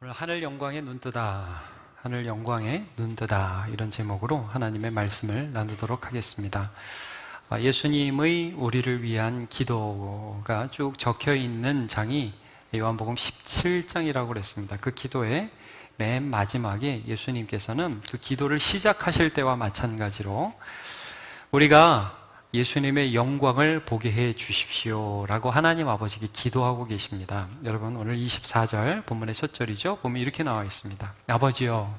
오늘 하늘 영광에 눈뜨다, 하늘 영광에 눈뜨다 이런 제목으로 하나님의 말씀을 나누도록 하겠습니다. 예수님의 우리를 위한 기도가 쭉 적혀 있는 장이 요한복음 17장이라고 그랬습니다. 그 기도의 맨 마지막에 예수님께서는 그 기도를 시작하실 때와 마찬가지로 우리가 예수님의 영광을 보게 해 주십시오 라고 하나님 아버지께 기도하고 계십니다. 여러분, 오늘 24절 본문의 첫 절이죠. 보면 이렇게 나와 있습니다. 아버지여,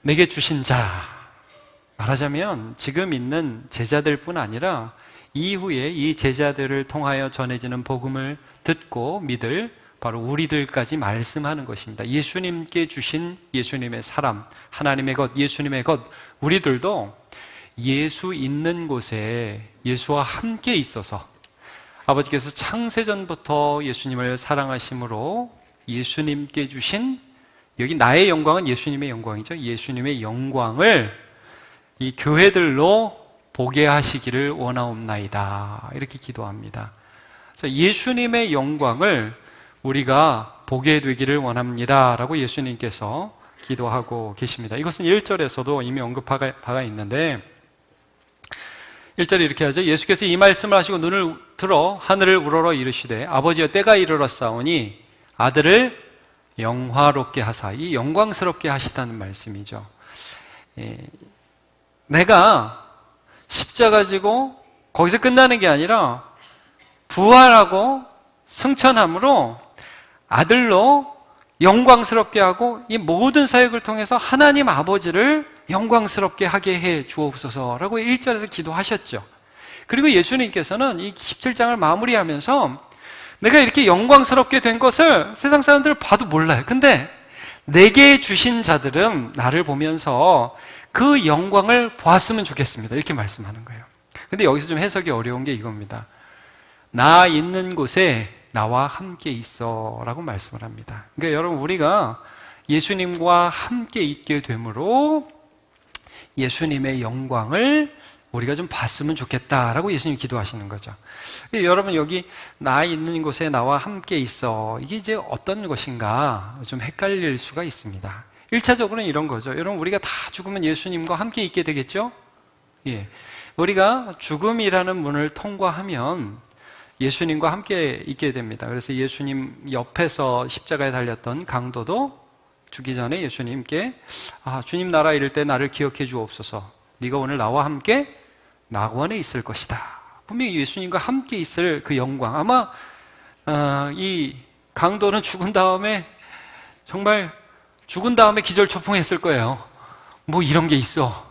내게 주신 자, 말하자면 지금 있는 제자들 뿐 아니라 이후에 이 제자들을 통하여 전해지는 복음을 듣고 믿을 바로 우리들까지 말씀하는 것입니다. 예수님께 주신 예수님의 사람, 하나님의 것, 예수님의 것, 우리들도 예수 있는 곳에 예수와 함께 있어서 아버지께서 창세전부터 예수님을 사랑하심으로 예수님께 주신, 여기 나의 영광은 예수님의 영광이죠. 예수님의 영광을 이 교회들로 보게 하시기를 원하옵나이다, 이렇게 기도합니다. 그래서 예수님의 영광을 우리가 보게 되기를 원합니다 라고 예수님께서 기도하고 계십니다. 이것은 1절에서도 이미 언급한 바가 있는데 1절에 이렇게 하죠. 예수께서 이 말씀을 하시고 눈을 들어 하늘을 우러러 이르시되 아버지여, 때가 이르렀사오니 아들을 영화롭게 하사, 이 영광스럽게 하시다는 말씀이죠. 내가 십자가 지고 거기서 끝나는 게 아니라 부활하고 승천함으로 아들로 영광스럽게 하고 이 모든 사역을 통해서 하나님 아버지를 영광스럽게 하게 해 주옵소서라고 1절에서 기도하셨죠. 그리고 예수님께서는 이 17장을 마무리하면서 내가 이렇게 영광스럽게 된 것을 세상 사람들 봐도 몰라요. 근데 내게 주신 자들은 나를 보면서 그 영광을 보았으면 좋겠습니다, 이렇게 말씀하는 거예요. 근데 여기서 좀 해석이 어려운 게 이겁니다. 나 있는 곳에 나와 함께 있어 라고 말씀을 합니다. 그러니까 여러분, 우리가 예수님과 함께 있게 되므로 예수님의 영광을 우리가 좀 봤으면 좋겠다라고 예수님이 기도하시는 거죠. 여러분, 여기 나 있는 곳에 나와 함께 있어, 이게 이제 어떤 것인가 좀 헷갈릴 수가 있습니다. 1차적으로는 이런 거죠. 여러분, 우리가 다 죽으면 예수님과 함께 있게 되겠죠? 예. 우리가 죽음이라는 문을 통과하면 예수님과 함께 있게 됩니다. 그래서 예수님 옆에서 십자가에 달렸던 강도도 죽기 전에 예수님께 주님 나라 이를 때 나를 기억해 주옵소서. 네가 오늘 나와 함께 낙원에 있을 것이다. 분명히 예수님과 함께 있을 그 영광. 아마 이 강도는 죽은 다음에 정말 죽은 다음에 기절초풍했을 거예요. 뭐 이런 게 있어.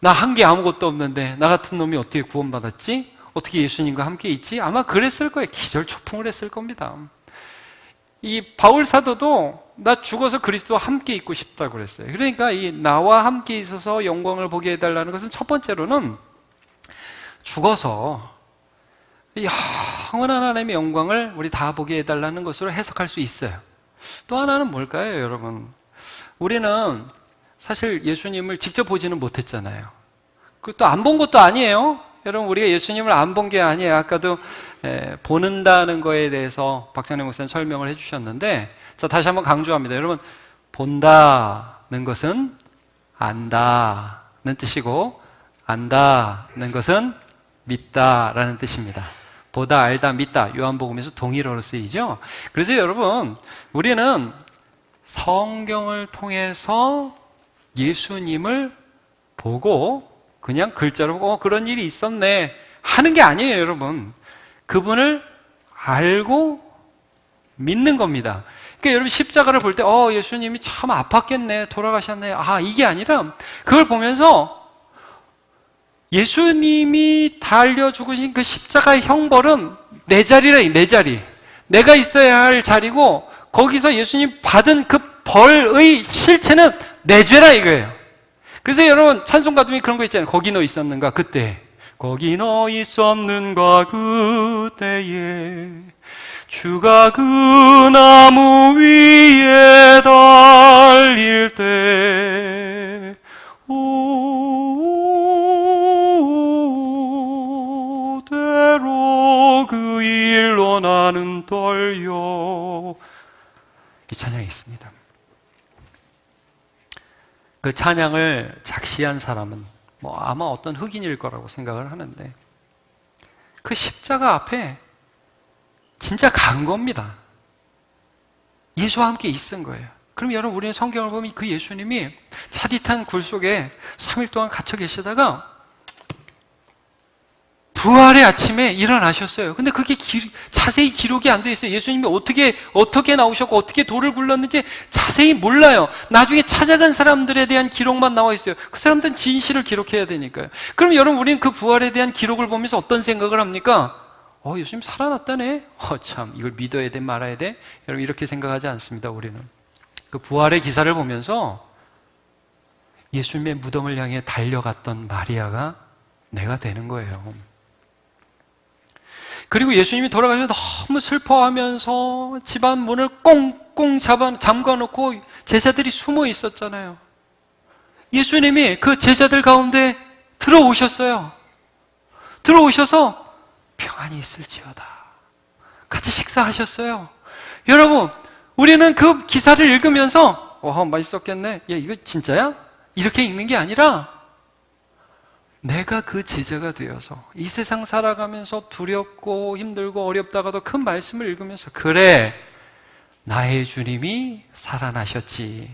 나 한 게 아무것도 없는데 나 같은 놈이 어떻게 구원받았지? 어떻게 예수님과 함께 있지? 아마 그랬을 거예요. 기절초풍을 했을 겁니다. 이 바울 사도도 나 죽어서 그리스도와 함께 있고 싶다고 그랬어요. 그러니까 이 나와 함께 있어서 영광을 보게 해달라는 것은 첫 번째로는 죽어서 영원한 하나님의 영광을 우리 다 보게 해달라는 것으로 해석할 수 있어요. 또 하나는 뭘까요, 여러분? 우리는 사실 예수님을 직접 보지는 못했잖아요. 그리고 또 안 본 것도 아니에요. 여러분, 우리가 예수님을 안 본 게 아니에요. 아까도 보는다는 거에 대해서 박찬래 목사님 설명을 해주셨는데, 자, 다시 한번 강조합니다. 여러분, 본다는 것은 안다는 뜻이고, 안다는 것은 믿다라는 뜻입니다. 보다, 알다, 믿다, 요한복음에서 동일어로 쓰이죠. 그래서 여러분, 우리는 성경을 통해서 예수님을 보고 그냥 글자로 보고 그런 일이 있었네 하는 게 아니에요, 여러분. 그분을 알고 믿는 겁니다. 그러니까 여러분, 십자가를 볼 때 예수님이 참 아팠겠네, 돌아가셨네, 이게 아니라 그걸 보면서 예수님이 달려 죽으신 그 십자가의 형벌은 내 자리라, 내 자리, 내가 있어야 할 자리고, 거기서 예수님 받은 그 벌의 실체는 내 죄라 이거예요. 그래서 여러분, 찬송 가슴이 그런 거 있잖아요. 거기 너 있었는가 그때, 거기 너 있었는가 그때에 주가 그 나무 위에 달릴 때 오대로 그 일로 나는 떨려. 이 찬양이 있습니다. 그 찬양을 작시한 사람은 아마 어떤 흑인일 거라고 생각을 하는데, 그 십자가 앞에 진짜 간 겁니다. 예수와 함께 있은 거예요. 그럼 여러분, 우리는 성경을 보면 그 예수님이 차디탄 굴 속에 3일 동안 갇혀 계시다가 부활의 아침에 일어나셨어요. 근데 그게 자세히 기록이 안 돼 있어요. 예수님이 어떻게 나오셨고 어떻게 돌을 굴렀는지 자세히 몰라요. 나중에 찾아간 사람들에 대한 기록만 나와 있어요. 그 사람들은 진실을 기록해야 되니까요. 그럼 여러분, 우리는 그 부활에 대한 기록을 보면서 어떤 생각을 합니까? 예수님 살아났다네? 참, 이걸 믿어야 돼, 말아야 돼? 여러분, 이렇게 생각하지 않습니다, 우리는. 그 부활의 기사를 보면서 예수님의 무덤을 향해 달려갔던 마리아가 내가 되는 거예요. 그리고 예수님이 돌아가셔서 너무 슬퍼하면서 집안 문을 꽁꽁 잠가놓고 제자들이 숨어 있었잖아요. 예수님이 그 제자들 가운데 들어오셨어요. 들어오셔서 평안히 있을지어다. 같이 식사하셨어요. 여러분, 우리는 그 기사를 읽으면서 맛있었겠네. 야, 이거 진짜야? 이렇게 읽는 게 아니라 내가 그 제자가 되어서 이 세상 살아가면서 두렵고 힘들고 어렵다가도 큰 말씀을 읽으면서, 그래, 나의 주님이 살아나셨지.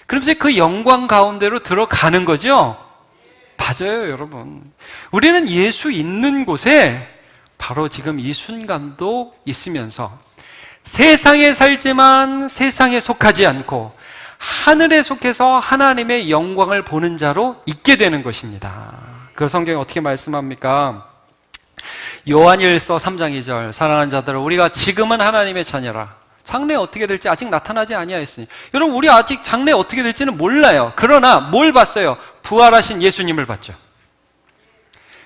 그러면서 그 영광 가운데로 들어가는 거죠. 맞아요, 여러분. 우리는 예수 있는 곳에 바로 지금 이 순간도 있으면서 세상에 살지만 세상에 속하지 않고 하늘에 속해서 하나님의 영광을 보는 자로 있게 되는 것입니다. 그 성경이 어떻게 말씀합니까? 요한일서 3장 2절, 사랑하는 자들아, 우리가 지금은 하나님의 자녀라. 장래 어떻게 될지 아직 나타나지 아니하였으니. 여러분, 우리 아직 장래 어떻게 될지는 몰라요. 그러나 뭘 봤어요? 부활하신 예수님을 봤죠.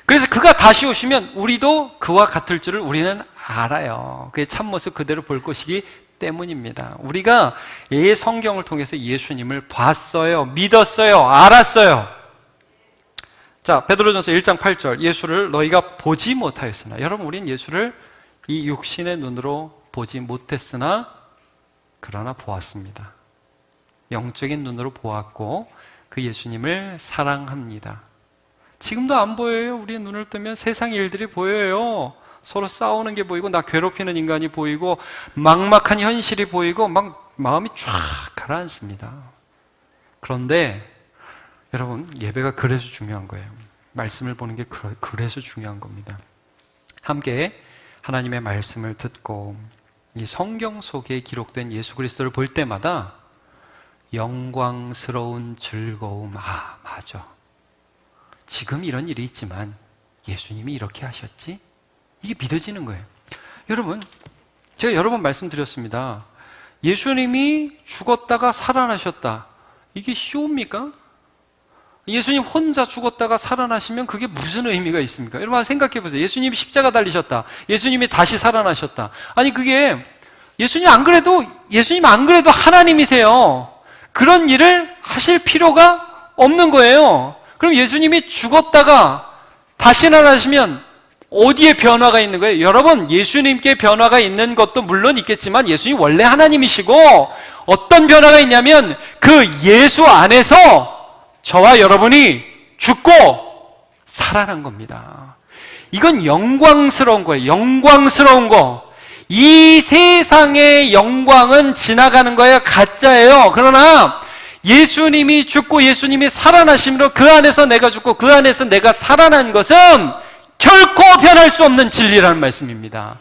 그래서 그가 다시 오시면 우리도 그와 같을 줄을 우리는 알아요. 그의 참모습 그대로 볼 것이기 때문입니다. 우리가 이 성경을 통해서 예수님을 봤어요, 믿었어요, 알았어요. 자, 베드로전서 1장 8절, 예수를 너희가 보지 못하였으나. 여러분, 우린 예수를 이 육신의 눈으로 보지 못했으나 그러나 보았습니다. 영적인 눈으로 보았고 그 예수님을 사랑합니다. 지금도 안 보여요. 우리 눈을 뜨면 세상 일들이 보여요. 서로 싸우는 게 보이고, 나 괴롭히는 인간이 보이고, 막막한 현실이 보이고, 막 마음이 쫙 가라앉습니다. 그런데 여러분, 예배가 그래서 중요한 거예요. 말씀을 보는 게 그래서 중요한 겁니다. 함께 하나님의 말씀을 듣고 이 성경 속에 기록된 예수 그리스도를 볼 때마다 영광스러운 즐거움, 맞아, 지금 이런 일이 있지만 예수님이 이렇게 하셨지? 이게 믿어지는 거예요. 여러분, 제가 여러 번 말씀드렸습니다. 예수님이 죽었다가 살아나셨다. 이게 쉬웁니까? 예수님 혼자 죽었다가 살아나시면 그게 무슨 의미가 있습니까? 여러분 생각해 보세요. 예수님이 십자가 달리셨다. 예수님이 다시 살아나셨다. 아니, 그게 예수님 안 그래도 하나님이세요. 그런 일을 하실 필요가 없는 거예요. 그럼 예수님이 죽었다가 다시 살아나시면 어디에 변화가 있는 거예요? 여러분, 예수님께 변화가 있는 것도 물론 있겠지만 예수님 원래 하나님이시고, 어떤 변화가 있냐면 그 예수 안에서 저와 여러분이 죽고 살아난 겁니다. 이건 영광스러운 거예요. 영광스러운 거. 이 세상의 영광은 지나가는 거예요. 가짜예요. 그러나 예수님이 죽고 예수님이 살아나심으로 그 안에서 내가 죽고 그 안에서 내가 살아난 것은 결코 변할 수 없는 진리라는 말씀입니다.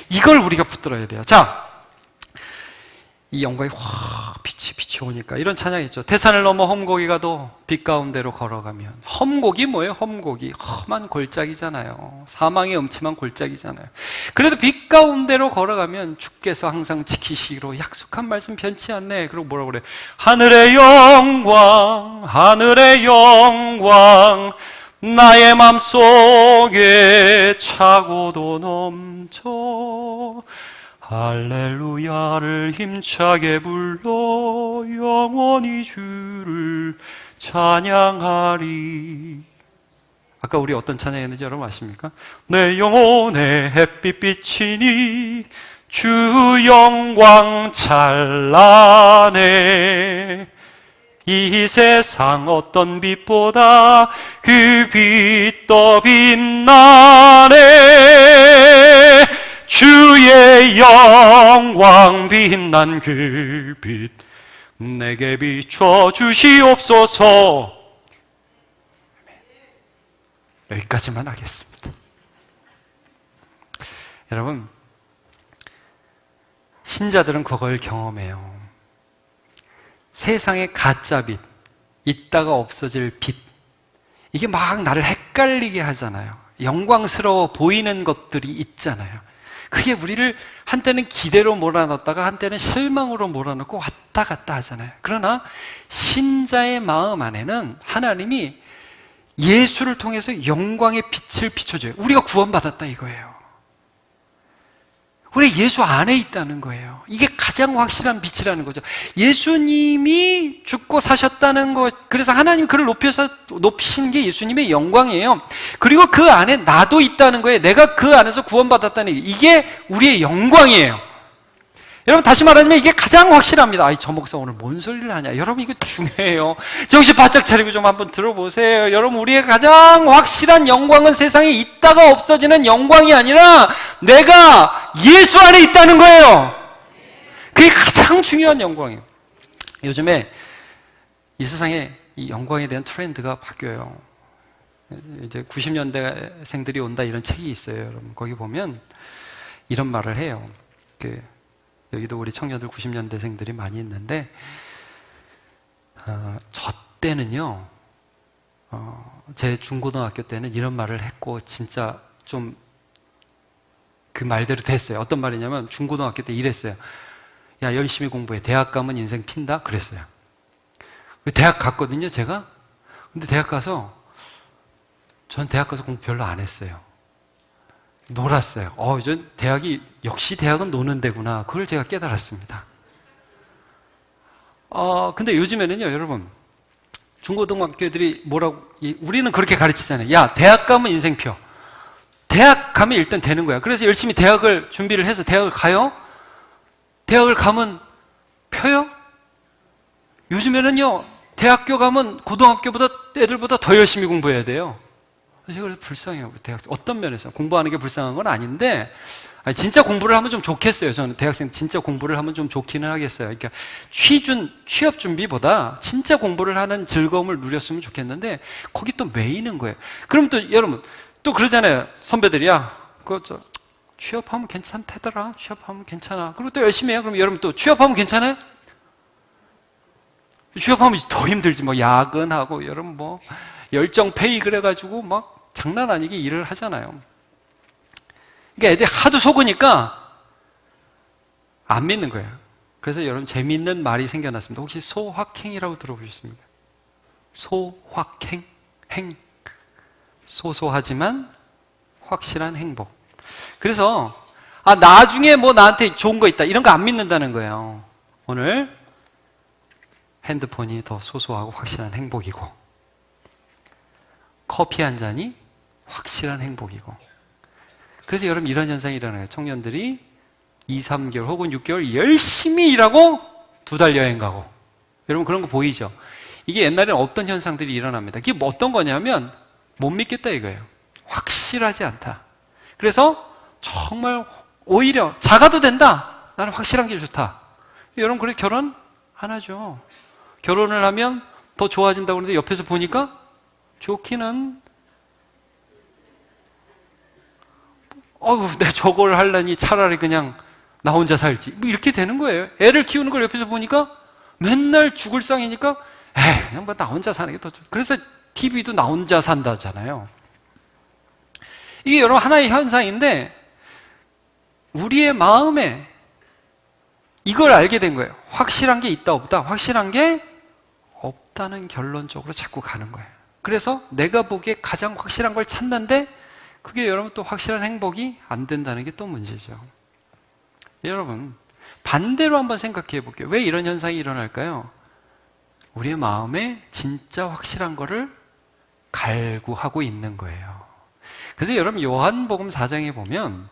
이걸 우리가 붙들어야 돼요. 자, 이 영광이 빛이 오니까 이런 찬양이 있죠. 태산을 넘어 험곡이 가도 빛 가운데로 걸어가면. 험곡이 뭐예요? 험곡이 험한 골짜기잖아요. 사망의 음침한 골짜기잖아요. 그래도 빛 가운데로 걸어가면 주께서 항상 지키시기로 약속한 말씀 변치 않네. 그리고 뭐라고 그래? 하늘의 영광, 하늘의 영광, 나의 맘속에 차고도 넘쳐. 할렐루야를 힘차게 불러 영원히 주를 찬양하리. 아까 우리 어떤 찬양했는지 여러분 아십니까? 내 영혼의 햇빛 비치니 주 영광 찬란해. 이 세상 어떤 빛보다 그 빛 더 빛나네. 주의 영광 빛난 그 빛 내게 비춰 주시옵소서. 여기까지만 하겠습니다. 여러분, 신자들은 그걸 경험해요. 세상의 가짜 빛, 있다가 없어질 빛, 이게 막 나를 헷갈리게 하잖아요. 영광스러워 보이는 것들이 있잖아요. 그게 우리를 한때는 기대로 몰아넣었다가 한때는 실망으로 몰아넣고 왔다 갔다 하잖아요. 그러나 신자의 마음 안에는 하나님이 예수를 통해서 영광의 빛을 비춰줘요. 우리가 구원받았다 이거예요. 우리 예수 안에 있다는 거예요. 이게 가장 확실한 빛이라는 거죠. 예수님이 죽고 사셨다는 것, 그래서 하나님이 그를 높이신 게 예수님의 영광이에요. 그리고 그 안에 나도 있다는 거예요. 내가 그 안에서 구원받았다는 게, 이게 우리의 영광이에요. 여러분, 다시 말하자면 이게 가장 확실합니다. 아이, 저 목사 오늘 뭔 소리를 하냐. 여러분, 이거 중요해요. 정신 바짝 차리고 좀 한번 들어보세요. 여러분, 우리의 가장 확실한 영광은 세상에 있다가 없어지는 영광이 아니라 내가 예수 안에 있다는 거예요. 그게 가장 중요한 영광이에요. 요즘에 이 세상에 이 영광에 대한 트렌드가 바뀌어요. 이제 90년대생들이 온다 이런 책이 있어요. 여러분, 거기 보면 이런 말을 해요. 여기도 우리 청년들 90년대생들이 많이 있는데, 저 때는요, 제 중고등학교 때는 이런 말을 했고, 진짜 좀 그 말대로 됐어요. 어떤 말이냐면, 중고등학교 때 이랬어요. 야, 열심히 공부해. 대학 가면 인생 핀다? 그랬어요. 대학 갔거든요, 제가. 근데 대학 가서, 전 대학 가서 공부 별로 안 했어요. 놀았어요. 전 역시 대학은 노는 데구나. 그걸 제가 깨달았습니다. 근데 요즘에는요, 여러분, 중고등학교들이 우리는 그렇게 가르치잖아요. 야, 대학 가면 인생 펴. 대학 가면 일단 되는 거야. 그래서 열심히 대학을 준비를 해서 대학을 가요? 대학을 가면 펴요? 요즘에는요, 대학교 가면 고등학교보다 애들보다 더 열심히 공부해야 돼요. 제가 그래서 불쌍해요. 대학생. 어떤 면에서. 공부하는 게 불쌍한 건 아닌데, 진짜 공부를 하면 좀 좋겠어요. 저는 대학생 진짜 공부를 하면 좀 좋기는 하겠어요. 그러니까 취업 준비보다 진짜 공부를 하는 즐거움을 누렸으면 좋겠는데, 거기 또 매이는 거예요. 그럼 또 여러분, 또 그러잖아요. 선배들이, 야, 취업하면 괜찮다더라. 취업하면 괜찮아. 그리고 또 열심히 해요. 그럼 여러분 또 취업하면 괜찮아요? 취업하면 더 힘들지. 야근하고, 여러분 열정 페이 그래가지고 막 장난 아니게 일을 하잖아요. 그러니까 애들이 하도 속으니까 안 믿는 거예요. 그래서 여러분 재미있는 말이 생겨났습니다. 혹시 소확행이라고 들어보셨습니까? 소확행, 행. 소소하지만 확실한 행복. 그래서 나중에 나한테 좋은 거 있다 이런 거 안 믿는다는 거예요. 오늘 핸드폰이 더 소소하고 확실한 행복이고, 커피 한 잔이 확실한 행복이고. 그래서 여러분 이런 현상이 일어나요. 청년들이 2, 3개월 혹은 6개월 열심히 일하고 2달 여행 가고. 여러분 그런 거 보이죠? 이게 옛날에는 없던 현상들이 일어납니다. 이게 어떤 거냐면 못 믿겠다 이거예요. 확실하지 않다. 그래서 정말 오히려 작아도 된다. 나는 확실한 게 좋다. 여러분 그래 결혼 안 하죠. 결혼을 하면 더 좋아진다고 그러는데 옆에서 보니까 좋기는 내가 저걸 하려니 차라리 그냥 나 혼자 살지. 이렇게 되는 거예요. 애를 키우는 걸 옆에서 보니까 맨날 죽을 상이니까 그냥 나 혼자 사는 게 더 좋아. 그래서 TV도 나 혼자 산다잖아요. 이게 여러분 하나의 현상인데 우리의 마음에 이걸 알게 된 거예요. 확실한 게 있다 없다. 확실한 게 없다는 결론적으로 자꾸 가는 거예요. 그래서 내가 보기에 가장 확실한 걸 찾는데 그게 여러분 또 확실한 행복이 안 된다는 게 또 문제죠. 여러분 반대로 한번 생각해 볼게요. 왜 이런 현상이 일어날까요? 우리의 마음에 진짜 확실한 거를 갈구하고 있는 거예요. 그래서 여러분 요한복음 4장에 보면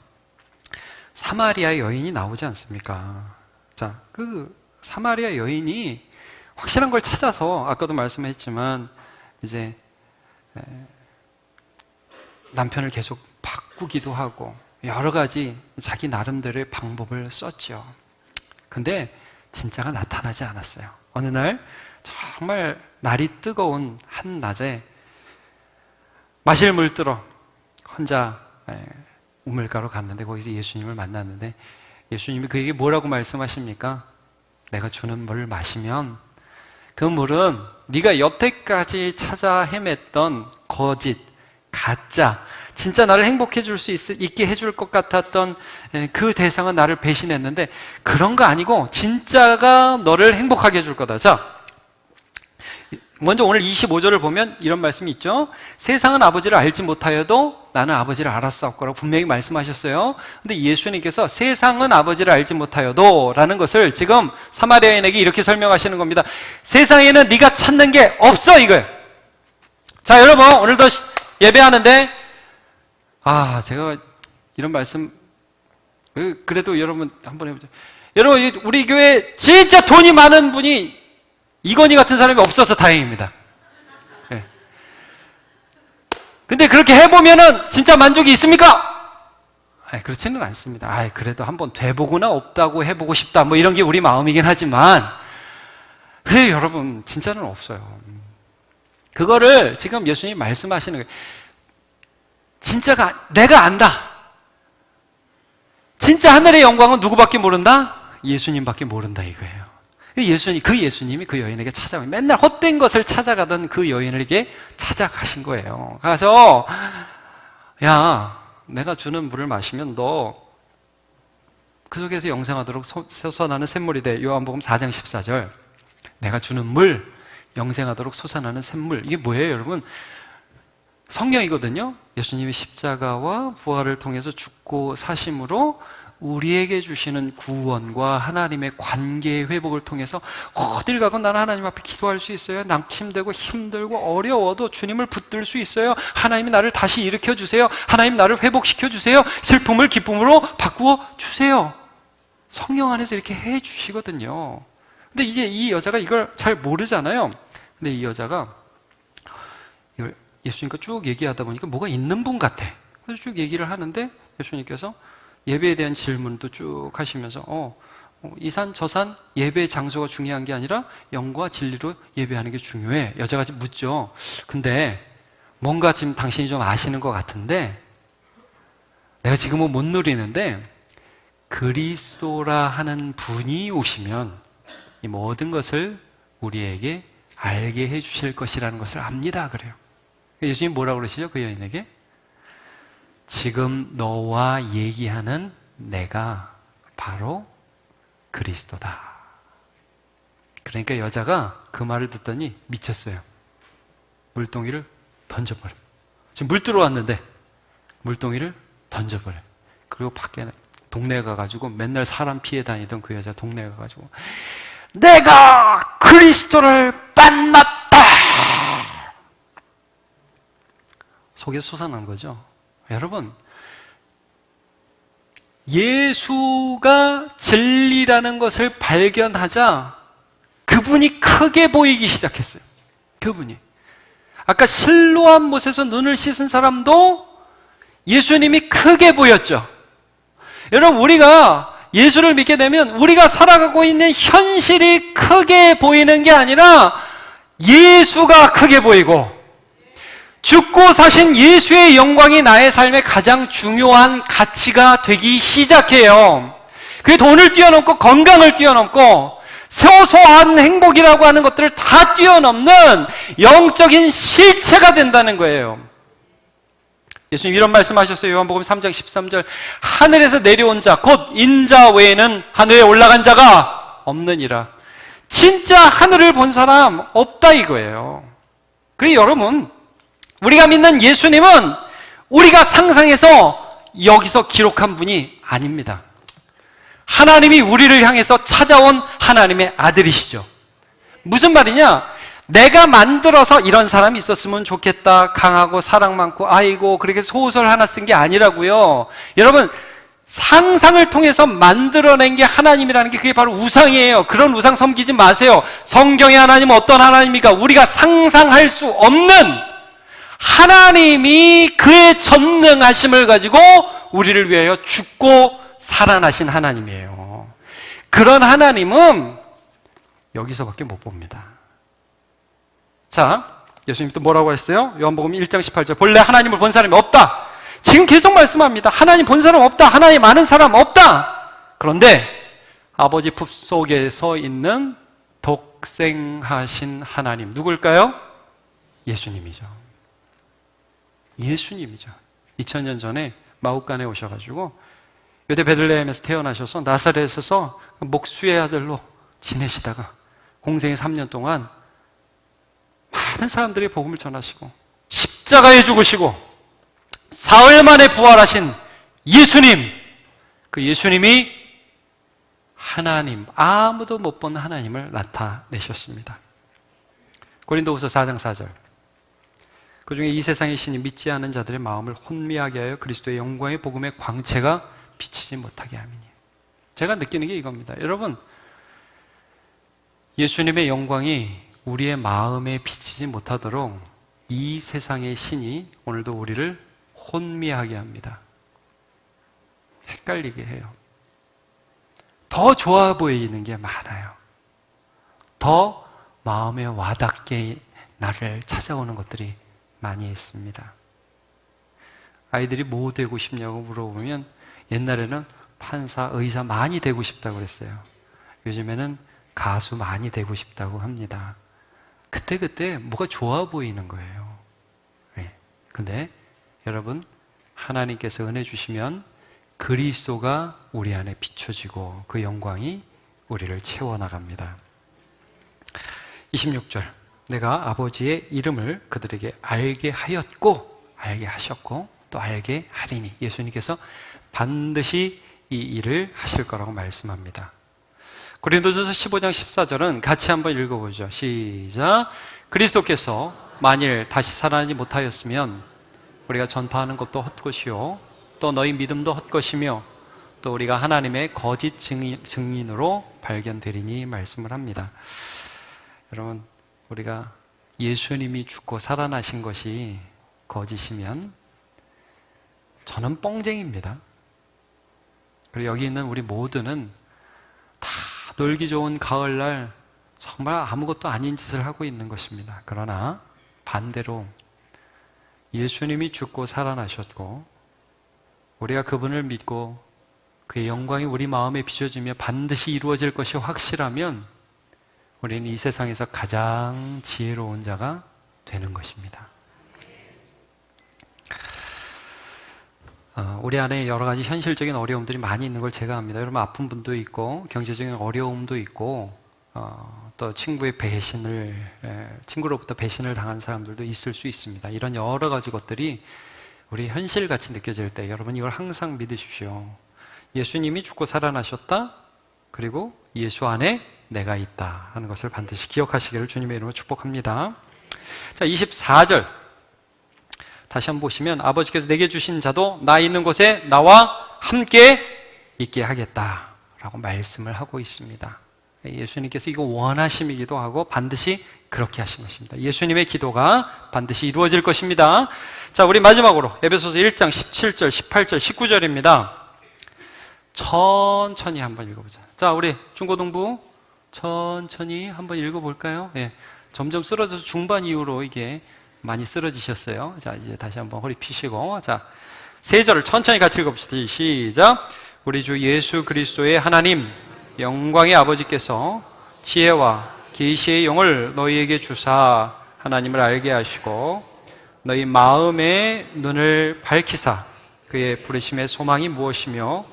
사마리아 여인이 나오지 않습니까? 자, 그 사마리아 여인이 확실한 걸 찾아서 아까도 말씀했지만 이제 남편을 계속 바꾸기도 하고 여러 가지 자기 나름대로의 방법을 썼죠. 근데 진짜가 나타나지 않았어요. 어느 날 정말 날이 뜨거운 한 낮에 마실 물 뜨러 혼자 우물가로 갔는데 거기서 예수님을 만났는데 예수님이 그에게 뭐라고 말씀하십니까? 내가 주는 물을 마시면 그 물은 네가 여태까지 찾아 헤맸던 거짓, 가짜, 진짜 나를 행복해 줄 수 있게 해줄 것 같았던 그 대상은 나를 배신했는데 그런 거 아니고 진짜가 너를 행복하게 해줄 거다. 자, 먼저 오늘 25절을 보면 이런 말씀이 있죠. 세상은 아버지를 알지 못하여도 나는 아버지를 알았사옵고라고 분명히 말씀하셨어요. 근데 예수님께서 세상은 아버지를 알지 못하여도 라는 것을 지금 사마리아인에게 이렇게 설명하시는 겁니다. 세상에는 네가 찾는 게 없어, 이거예요. 자, 여러분, 오늘도 예배하는데 제가 이런 말씀 그래도 여러분 한번 해보죠. 여러분, 우리 교회 진짜 돈이 많은 분이 이건희 같은 사람이 없어서 다행입니다. 네. 근데 그렇게 해보면은 진짜 만족이 있습니까? 그렇지는 않습니다. 그래도 한번 돼보거나 없다고 해보고 싶다. 뭐 이런 게 우리 마음이긴 하지만, 그래, 여러분, 진짜는 없어요. 그거를 지금 예수님이 말씀하시는 거예요. 진짜가, 내가 안다. 진짜 하늘의 영광은 누구밖에 모른다? 예수님밖에 모른다, 이거예요. 그 예수님이 그 여인에게 찾아가요. 맨날 헛된 것을 찾아가던 그 여인에게 찾아가신 거예요. 가서, 야, 내가 주는 물을 마시면 너 그 속에서 영생하도록 솟아나는 샘물이 돼. 요한복음 4장 14절. 내가 주는 물, 영생하도록 솟아나는 샘물. 이게 뭐예요, 여러분? 성령이거든요. 예수님이 십자가와 부활을 통해서 죽고 사심으로 우리에게 주시는 구원과 하나님의 관계의 회복을 통해서 어딜 가고 나는 하나님 앞에 기도할 수 있어요. 낙심되고 힘들고 어려워도 주님을 붙들 수 있어요. 하나님이 나를 다시 일으켜 주세요. 하나님 나를 회복시켜 주세요. 슬픔을 기쁨으로 바꾸어 주세요. 성령 안에서 이렇게 해 주시거든요. 근데 이제 이 여자가 이걸 잘 모르잖아요. 근데 이 여자가 이걸 예수님과 쭉 얘기하다 보니까 뭐가 있는 분 같아. 그래서 쭉 얘기를 하는데 예수님께서 예배에 대한 질문도 쭉 하시면서 이 산 저 산 예배 장소가 중요한 게 아니라 영과 진리로 예배하는 게 중요해. 여자가 지금 묻죠. 근데 뭔가 지금 당신이 좀 아시는 것 같은데 내가 지금은 못 누리는데 그리스도라 하는 분이 오시면 이 모든 것을 우리에게 알게 해 주실 것이라는 것을 압니다. 그래요. 예수님 뭐라고 그러시죠? 그 여인에게 지금 너와 얘기하는 내가 바로 그리스도다. 그러니까 여자가 그 말을 듣더니 미쳤어요. 물동이를 던져버려. 지금 물 들어왔는데 물동이를 던져버려. 그리고 밖에 동네에 가가지고 맨날 사람 피해 다니던 그 여자 동네에 가가지고 내가 그리스도를 만났다. 속에 솟아난 거죠. 여러분, 예수가 진리라는 것을 발견하자 그분이 크게 보이기 시작했어요. 그분이. 아까 실로암 못에서 눈을 씻은 사람도 예수님이 크게 보였죠. 여러분, 우리가 예수를 믿게 되면 우리가 살아가고 있는 현실이 크게 보이는 게 아니라 예수가 크게 보이고 죽고 사신 예수의 영광이 나의 삶의 가장 중요한 가치가 되기 시작해요. 그게 돈을 뛰어넘고 건강을 뛰어넘고 소소한 행복이라고 하는 것들을 다 뛰어넘는 영적인 실체가 된다는 거예요. 예수님 이런 말씀하셨어요. 요한복음 3장 13절 하늘에서 내려온 자 곧 인자 외에는 하늘에 올라간 자가 없느니라. 진짜 하늘을 본 사람 없다 이거예요. 그리고 여러분, 우리가 믿는 예수님은 우리가 상상해서 여기서 기록한 분이 아닙니다. 하나님이 우리를 향해서 찾아온 하나님의 아들이시죠. 무슨 말이냐? 내가 만들어서 이런 사람이 있었으면 좋겠다, 강하고 사랑 많고 아이고 그렇게 소설 하나 쓴 게 아니라고요. 여러분, 상상을 통해서 만들어낸 게 하나님이라는 게 그게 바로 우상이에요. 그런 우상 섬기지 마세요. 성경의 하나님은 어떤 하나님입니까? 우리가 상상할 수 없는 하나님이 그의 전능하심을 가지고 우리를 위하여 죽고 살아나신 하나님이에요. 그런 하나님은 여기서밖에 못 봅니다. 자, 예수님 또 뭐라고 했어요? 요한복음 1장 18절. 본래 하나님을 본 사람이 없다. 지금 계속 말씀합니다. 하나님 본 사람 없다. 하나님 아는 사람 없다. 그런데 아버지 품 속에서 있는 독생하신 하나님 누굴까요? 예수님이죠. 예수님이죠. 2000년 전에 마국간에 오셔가지고 유대 베들레헴에서 태어나셔서 나사렛에서 목수의 아들로 지내시다가 공생의 3년 동안 많은 사람들이 복음을 전하시고 십자가에 죽으시고 사흘 만에 부활하신 예수님, 그 예수님이 하나님, 아무도 못 본 하나님을 나타내셨습니다. 고린도후서 4장 4절. 그 중에 이 세상의 신이 믿지 않은 자들의 마음을 혼미하게 하여 그리스도의 영광의 복음의 광채가 비치지 못하게 함이니. 제가 느끼는 게 이겁니다. 여러분, 예수님의 영광이 우리의 마음에 비치지 못하도록 이 세상의 신이 오늘도 우리를 혼미하게 합니다. 헷갈리게 해요. 더 좋아 보이는 게 많아요. 더 마음에 와닿게 나를 찾아오는 것들이 많이 있습니다. 아이들이 뭐 되고 싶냐고 물어보면 옛날에는 판사, 의사 많이 되고 싶다고 그랬어요. 요즘에는 가수 많이 되고 싶다고 합니다. 그때 뭐가 좋아 보이는 거예요. 네. 근데 여러분, 하나님께서 은혜 주시면 그리스도가 우리 안에 비춰지고 그 영광이 우리를 채워나갑니다. 26절. 내가 아버지의 이름을 그들에게 알게 하였고, 알게 하셨고, 또 알게 하리니. 예수님께서 반드시 이 일을 하실 거라고 말씀합니다. 고린도전서 15장 14절은 같이 한번 읽어보죠. 시작. 그리스도께서 만일 다시 살아나지 못하였으면 우리가 전파하는 것도 헛것이요 또 너희 믿음도 헛것이며 또 우리가 하나님의 거짓 증인으로 발견되리니 말씀을 합니다. 여러분, 우리가 예수님이 죽고 살아나신 것이 거짓이면 저는 뻥쟁입니다. 그리고 여기 있는 우리 모두는 다 놀기 좋은 가을날 정말 아무것도 아닌 짓을 하고 있는 것입니다. 그러나 반대로 예수님이 죽고 살아나셨고 우리가 그분을 믿고 그의 영광이 우리 마음에 비춰지며 반드시 이루어질 것이 확실하면 우리는 이 세상에서 가장 지혜로운 자가 되는 것입니다. 우리 안에 여러 가지 현실적인 어려움들이 많이 있는 걸 제가 압니다. 여러분, 아픈 분도 있고 경제적인 어려움도 있고 또 친구로부터 배신을 당한 사람들도 있을 수 있습니다. 이런 여러 가지 것들이 우리 현실같이 느껴질 때 여러분, 이걸 항상 믿으십시오. 예수님이 죽고 살아나셨다. 그리고 예수 안에 내가 있다 하는 것을 반드시 기억하시기를 주님의 이름으로 축복합니다. 자, 24절 다시 한번 보시면 아버지께서 내게 주신 자도 나 있는 곳에 나와 함께 있게 하겠다라고 말씀을 하고 있습니다. 예수님께서 이거 원하심이기도 하고 반드시 그렇게 하신 것입니다. 예수님의 기도가 반드시 이루어질 것입니다. 자, 우리 마지막으로 에베소서 1장 17절, 18절, 19절입니다. 천천히 한번 읽어보자. 자, 우리 중고등부 천천히 한번 읽어볼까요? 예, 점점 쓰러져서 중반 이후로 이게 많이 쓰러지셨어요. 자, 이제 다시 한번 허리 펴시고, 자, 세 절을 천천히 같이 읽어봅시다. 시작. 우리 주 예수 그리스도의 하나님 영광의 아버지께서 지혜와 계시의 영을 너희에게 주사 하나님을 알게 하시고 너희 마음의 눈을 밝히사 그의 부르심의 소망이 무엇이며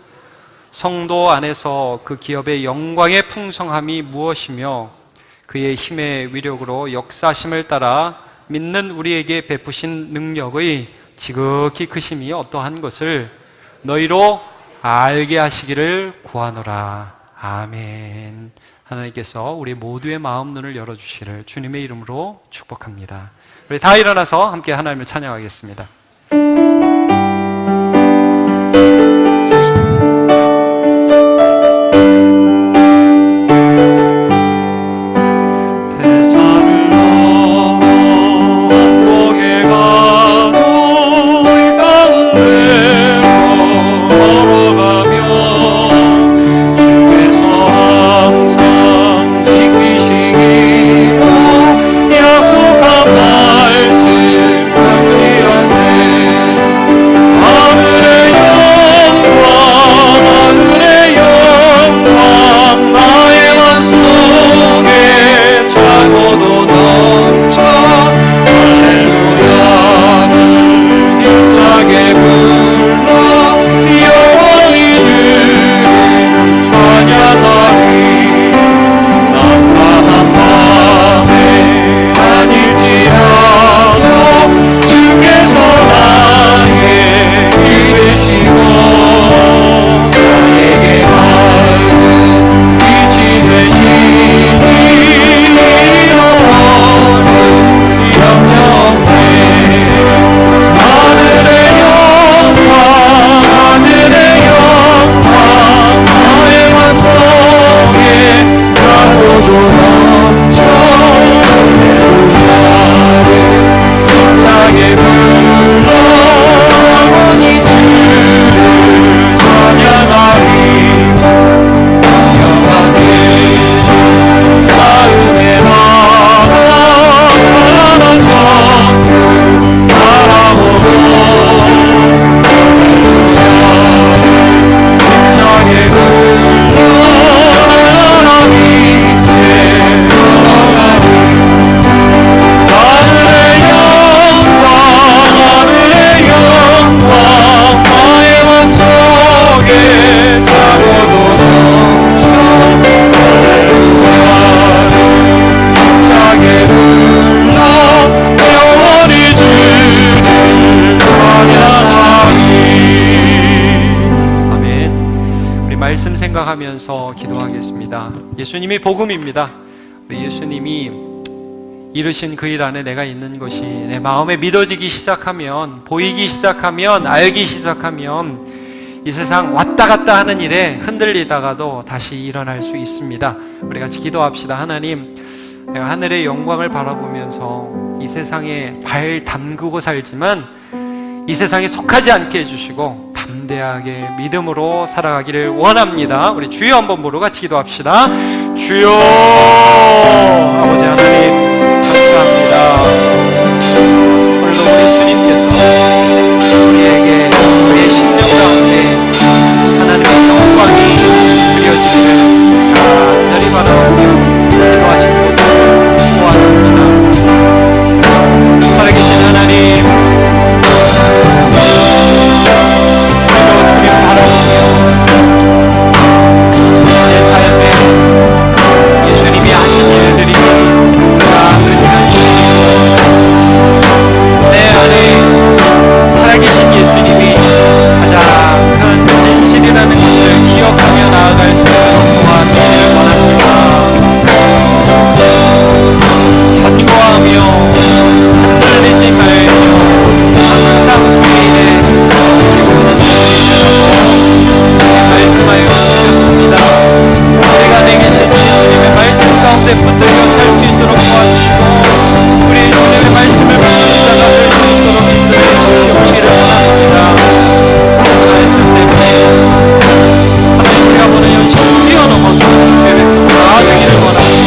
성도 안에서 그 기업의 영광의 풍성함이 무엇이며 그의 힘의 위력으로 역사심을 따라 믿는 우리에게 베푸신 능력의 지극히 크심이 어떠한 것을 너희로 알게 하시기를 구하노라. 아멘. 하나님께서 우리 모두의 마음 눈을 열어주시기를 주님의 이름으로 축복합니다. 우리 다 일어나서 함께 하나님을 찬양하겠습니다. 생각하면서 기도하겠습니다. 예수님이 복음입니다. 우리 예수님이 이루신 그 일 안에 내가 있는 것이 내 마음에 믿어지기 시작하면, 보이기 시작하면, 알기 시작하면 이 세상 왔다 갔다 하는 일에 흔들리다가도 다시 일어날 수 있습니다. 우리 같이 기도합시다. 하나님, 내가 하늘의 영광을 바라보면서 이 세상에 발 담그고 살지만 이 세상에 속하지 않게 해주시고 담대하게 믿음으로 살아가기를 원합니다. 우리 주여 한번 부르고 같이 기도합시다. 주여! 아버지 하나님 감사합니다. 오늘도 우리 주님께서 우리에게 우리의 심령 가운데 하나님의 영광이 그려지기를 간절히 바라보며 기도하신 모습을 보았습니다. 살아계신 하나님, 오늘도 주님 바라보며 내 삶에 예수님이 하신 일들이 작은 현실이고 내 안에 살아계신 예수님이 가장 큰 진실이라는 것을 기억하며 나아갈 수 있도록 도와주시길 원합니다. 견고하며 흔들리지 말고 항상 주의에 비우는 주님이라고 말씀하여 주셨습니다. 내가 내게 계신 예수님의 말씀 가운데 붙들려 살 수 있도록 도와주시고 우리 주님의 말씀을 붙드는 자가 될 수 있도록 인도해 주시기를 원합니다. 말씀 때문에 하나님 우리가 보는 현실을 뛰어넘어서 주의 백성 다 되기를 원합니다.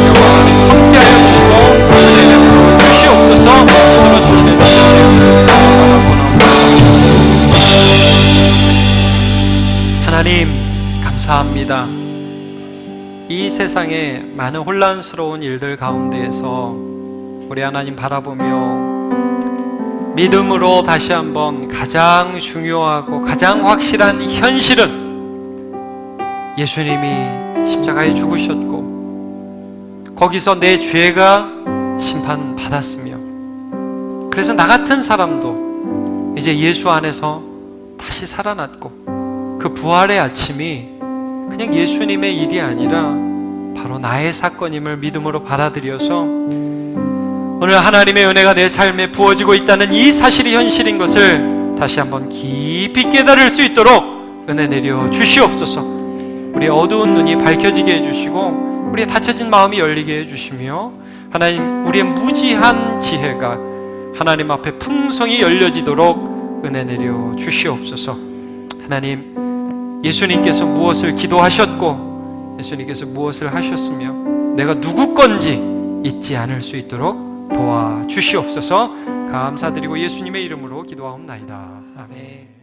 영광을 함께하여 주시고 은혜 베풀어 주시옵소서. 서로 주님의 뜻을 하나님 감사합니다. 이 세상에 많은 혼란스러운 일들 가운데에서 우리 하나님 바라보며 믿음으로 다시 한번 가장 중요하고 가장 확실한 현실은 예수님이 십자가에 죽으셨고 거기서 내 죄가 심판받았으며 그래서 나 같은 사람도 이제 예수 안에서 다시 살아났고 그 부활의 아침이 그냥 예수님의 일이 아니라 바로 나의 사건임을 믿음으로 받아들여서 오늘 하나님의 은혜가 내 삶에 부어지고 있다는 이 사실이 현실인 것을 다시 한번 깊이 깨달을 수 있도록 은혜 내려 주시옵소서. 우리의 어두운 눈이 밝혀지게 해주시고 우리의 닫혀진 마음이 열리게 해주시며 하나님 우리의 무지한 지혜가 하나님 앞에 풍성히 열려지도록 은혜 내려 주시옵소서. 하나님 예수님께서 무엇을 기도하셨고 예수님께서 무엇을 하셨으며 내가 누구 건지 잊지 않을 수 있도록 도와주시옵소서. 감사드리고 예수님의 이름으로 기도하옵나이다. 아멘.